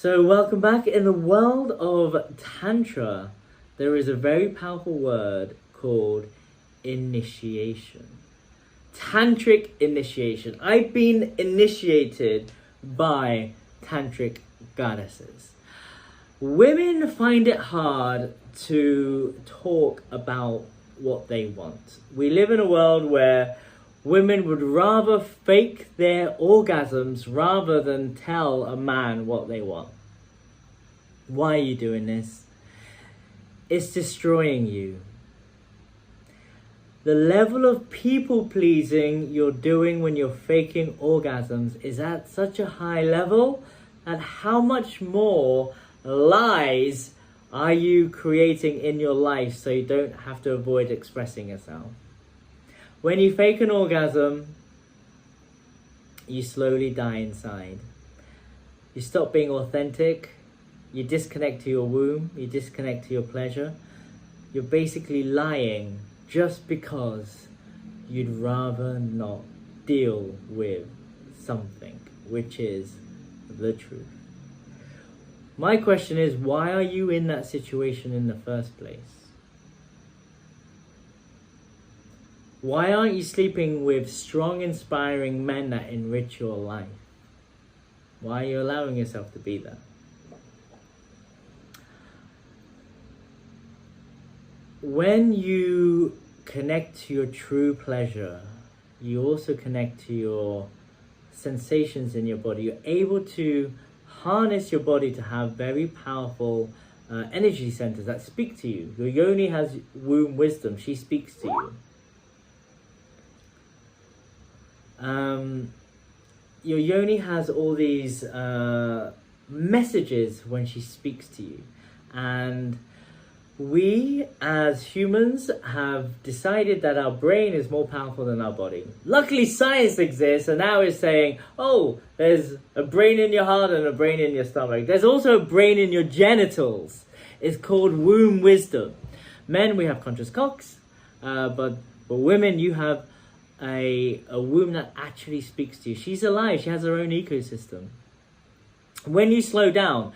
So welcome back. In the world of Tantra, there is a very powerful word called initiation. Tantric initiation. I've been initiated by tantric goddesses. Women find it hard to talk about what they want. We live in a world where women would rather fake their orgasms rather than tell a man what they want. Why are you doing this? It's destroying you. The level of people pleasing you're doing when you're faking orgasms is at such a high level, and how much more lies are you creating in your life so you don't have to avoid expressing yourself? When you fake an orgasm, you slowly die inside. You stop being authentic, you disconnect to your womb, you disconnect to your pleasure. You're basically lying just because you'd rather not deal with something, which is the truth. My question is, why are you in that situation in the first place? Why aren't you sleeping with strong, inspiring men that enrich your life? Why are you allowing yourself to be that? When you connect to your true pleasure, you also connect to your sensations in your body. You're able to harness your body to have very powerful energy centers that speak to you. Your yoni has womb wisdom. She speaks to you. Your yoni has all these messages when she speaks to you, and we as humans have decided that our brain is more powerful than our body. Luckily science exists, and now it's saying, oh, there's a brain in your heart and a brain in your stomach. There's also a brain in your genitals. It's called womb wisdom. Men, we have conscious cocks, but women, you have a womb that actually speaks to you. She's alive. She has her own ecosystem. When you slow down,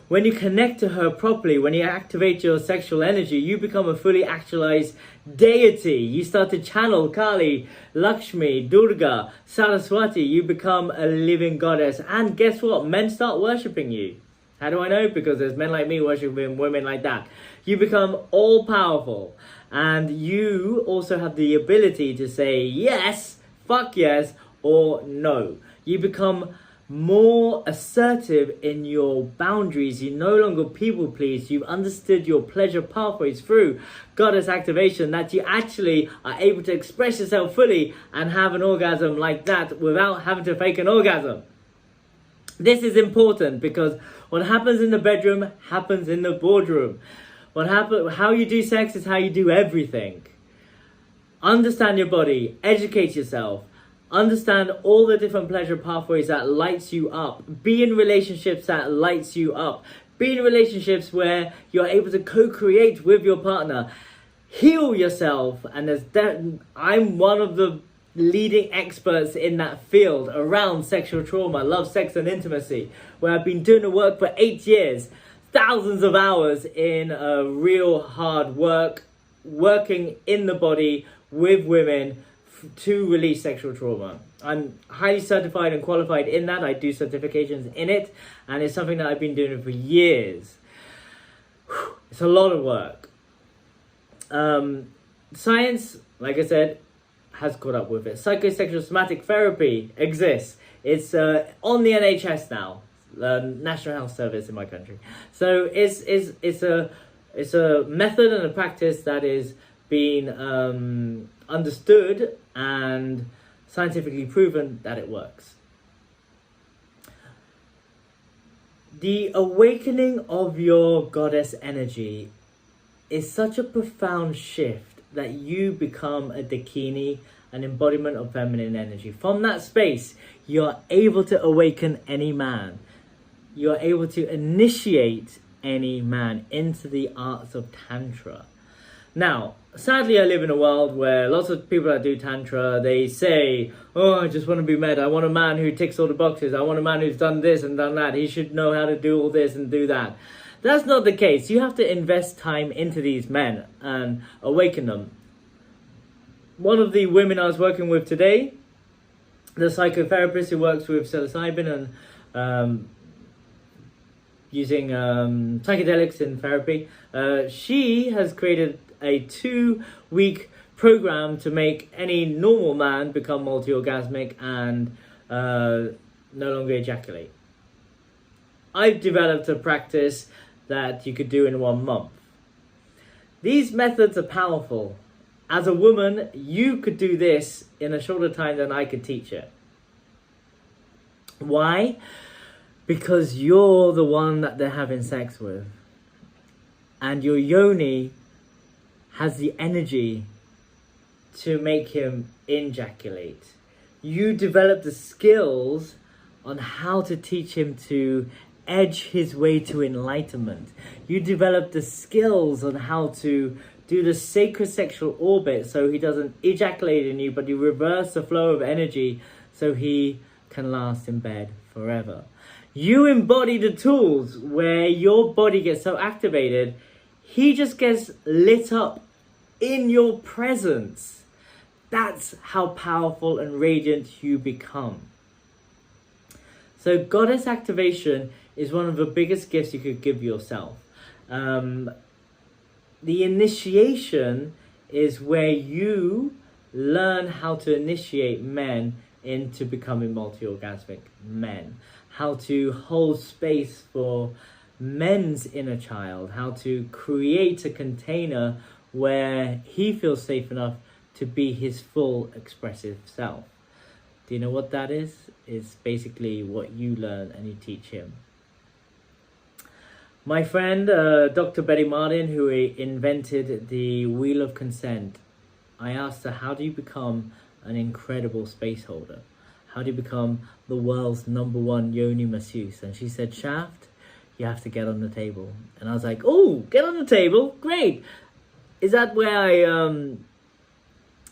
when you connect to her properly, when you activate your sexual energy, you become a fully actualized deity. You start to channel Kali, Lakshmi, Durga, Saraswati. You become a living goddess. And guess what? Men start worshipping you. How do I know? Because there's men like me worshipping women like that. You become all powerful. And you also have the ability to say yes, fuck yes, or no. You become more assertive in your boundaries. You no longer people please. You've understood your pleasure pathways through goddess activation, that you actually are able to express yourself fully and have an orgasm like that without having to fake an orgasm. This is important because what happens in the bedroom happens in the boardroom. How you do sex is how you do everything. Understand your body, educate yourself, understand all the different pleasure pathways that lights you up. Be in relationships that lights you up. Be in relationships where you're able to co-create with your partner. Heal yourself, and I'm one of the leading experts in that field around sexual trauma, love, sex and intimacy, where I've been doing the work for 8 years. Thousands of hours in real hard work, working in the body with women to release sexual trauma. I'm highly certified and qualified in that. I do certifications in it, and it's something that I've been doing for years. It's a lot of work. Science, like I said, has caught up with it. Psychosexual somatic therapy exists. It's on the NHS now. National Health Service in my country. So it's a method and a practice that is being understood and scientifically proven that it works. The awakening of your goddess energy is such a profound shift that you become a Dakini, an embodiment of feminine energy. From that space, you're able to awaken any man. You're able to initiate any man into the arts of Tantra. Now, sadly, I live in a world where lots of people that do Tantra, they say, oh, I just want to be met. I want a man who ticks all the boxes. I want a man who's done this and done that. He should know how to do all this and do that. That's not the case. You have to invest time into these men and awaken them. One of the women I was working with today, the psychotherapist who works with psilocybin and using psychedelics in therapy, she has created a 2-week program to make any normal man become multi-orgasmic and no longer ejaculate. I've developed a practice that you could do in 1 month. These methods are powerful. As a woman, you could do this in a shorter time than I could teach it. Why? Because you're the one that they're having sex with. And your yoni has the energy to make him ejaculate. You develop the skills on how to teach him to edge his way to enlightenment. You develop the skills on how to do the sacred sexual orbit so he doesn't ejaculate in you, but you reverse the flow of energy so he can last in bed forever. You embody the tools where your body gets so activated, he just gets lit up in your presence. That's how powerful and radiant you become. So goddess activation is one of the biggest gifts you could give yourself. The initiation is where you learn how to initiate men into becoming multi-orgasmic men. How to hold space for men's inner child. How to create a container where he feels safe enough to be his full expressive self. Do you know what that is? It's basically what you learn and you teach him. My friend, Dr. Betty Martin, who invented the Wheel of Consent, I asked her, how do you become an incredible space holder? How do you become the world's #1 yoni masseuse? And she said, Shaft, you have to get on the table. And I was like, oh, get on the table? Great. Is that where I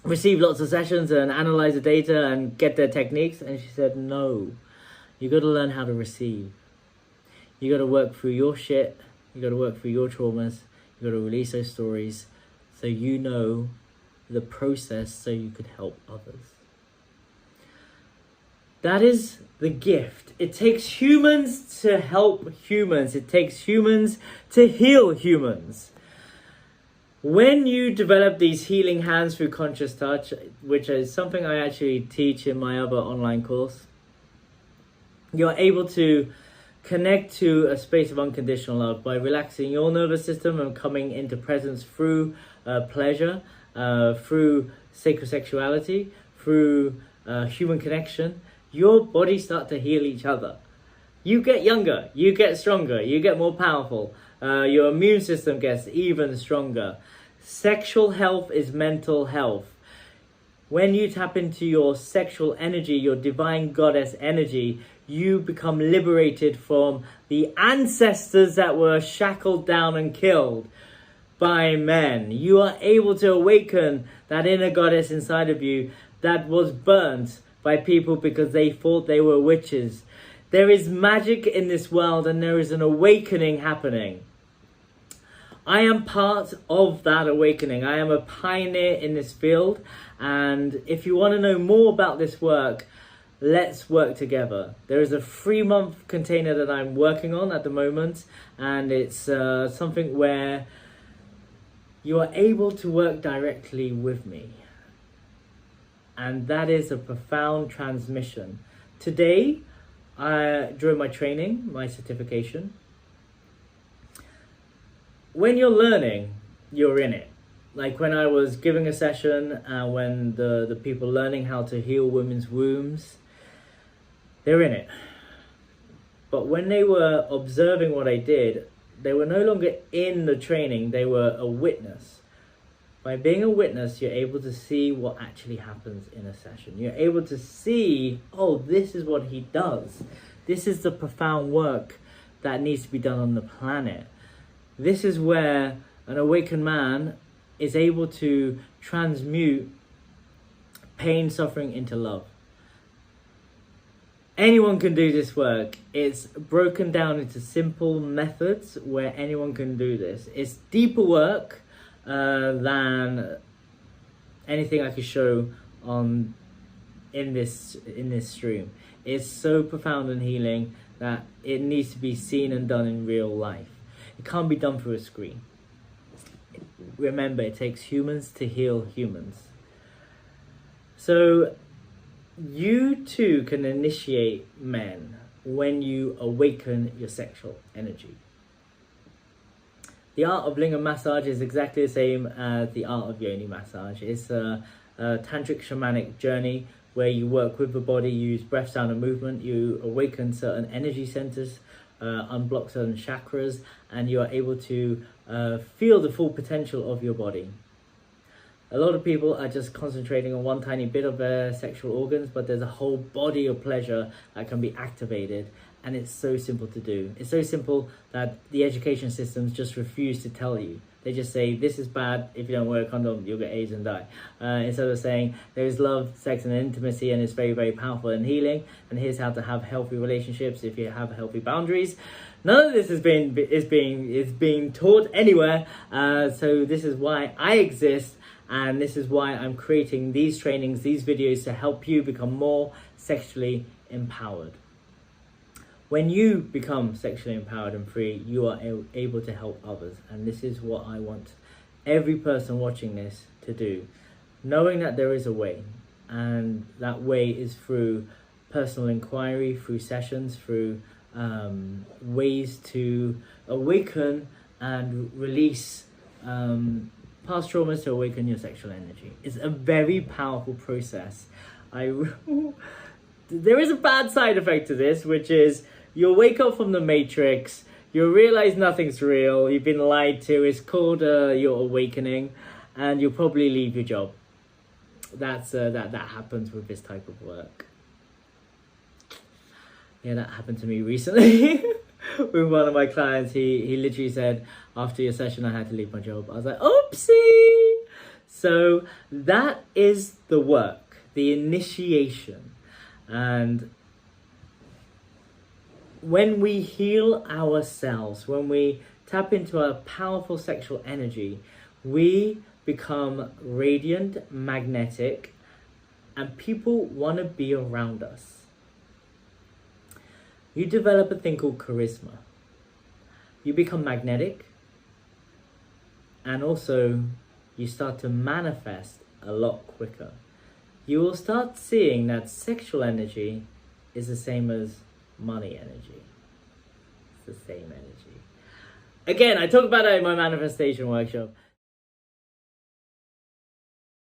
receive lots of sessions and analyze the data and get their techniques? And she said, no, you got to learn how to receive. You got to work through your shit. You got to work through your traumas. You got to release those stories so you know the process so you could help others. That is the gift. It takes humans to help humans. It takes humans to heal humans. When you develop these healing hands through conscious touch, which is something I actually teach in my other online course, you're able to connect to a space of unconditional love by relaxing your nervous system and coming into presence through pleasure, through sacred sexuality, through human connection. Your bodies start to heal each other. You get younger, you get stronger, you get more powerful. Your immune system gets even stronger. Sexual health is mental health. When you tap into your sexual energy, your divine goddess energy, you become liberated from the ancestors that were shackled down and killed by men. You are able to awaken that inner goddess inside of you that was burnt by people because they thought they were witches. There is magic in this world and there is an awakening happening. I am part of that awakening. I am a pioneer in this field, and if you want to know more about this work, let's work together. There is a 3-month container that I'm working on at the moment, and it's something where you are able to work directly with me. And that is a profound transmission. Today, during my training, my certification, when you're learning, you're in it. Like when I was giving a session, when the people learning how to heal women's wombs, they're in it. But when they were observing what I did, they were no longer in the training, they were a witness. By being a witness, you're able to see what actually happens in a session. You're able to see, oh, this is what he does. This is the profound work that needs to be done on the planet. This is where an awakened man is able to transmute pain, suffering into love. Anyone can do this work. It's broken down into simple methods where anyone can do this. It's deeper work than anything I could show on in this stream. It's so profound and healing that it needs to be seen and done in real life. It can't be done through a screen. Remember, it takes humans to heal humans. So you too can initiate men when you awaken your sexual energy. The art of lingam massage is exactly the same as the art of yoni massage. It's a tantric shamanic journey where you work with the body, you use breath, sound and movement, you awaken certain energy centers, unblock certain chakras, and you are able to feel the full potential of your body. A lot of people are just concentrating on one tiny bit of their sexual organs, but there's a whole body of pleasure that can be activated, and it's so simple to do. It's so simple that the education systems just refuse to tell you. They just say, this is bad, if you don't wear a condom, you'll get AIDS and die. Instead of saying, there is love, sex and intimacy, and it's very, very powerful and healing, and here's how to have healthy relationships if you have healthy boundaries. None of this is being taught anywhere, so this is why I exist, and this is why I'm creating these trainings, these videos, to help you become more sexually empowered. When you become sexually empowered and free, you are able to help others. And this is what I want every person watching this to do. Knowing that there is a way, and that way is through personal inquiry, through sessions, through ways to awaken and release past traumas to awaken your sexual energy. It's a very powerful process. There is a bad side effect to this, which is you'll wake up from the matrix, you'll realize nothing's real, you've been lied to, it's called your awakening, and you'll probably leave your job. That happens with this type of work. Yeah, that happened to me recently with one of my clients. He literally said, after your session I had to leave my job. I was like, oopsie! So that is the work, the initiation. And when we heal ourselves, when we tap into our powerful sexual energy, we become radiant, magnetic, and people want to be around us. You develop a thing called charisma. You become magnetic, and also you start to manifest a lot quicker. You will start seeing that sexual energy is the same as money energy. It's the same energy. Again, I talk about that in my manifestation workshop.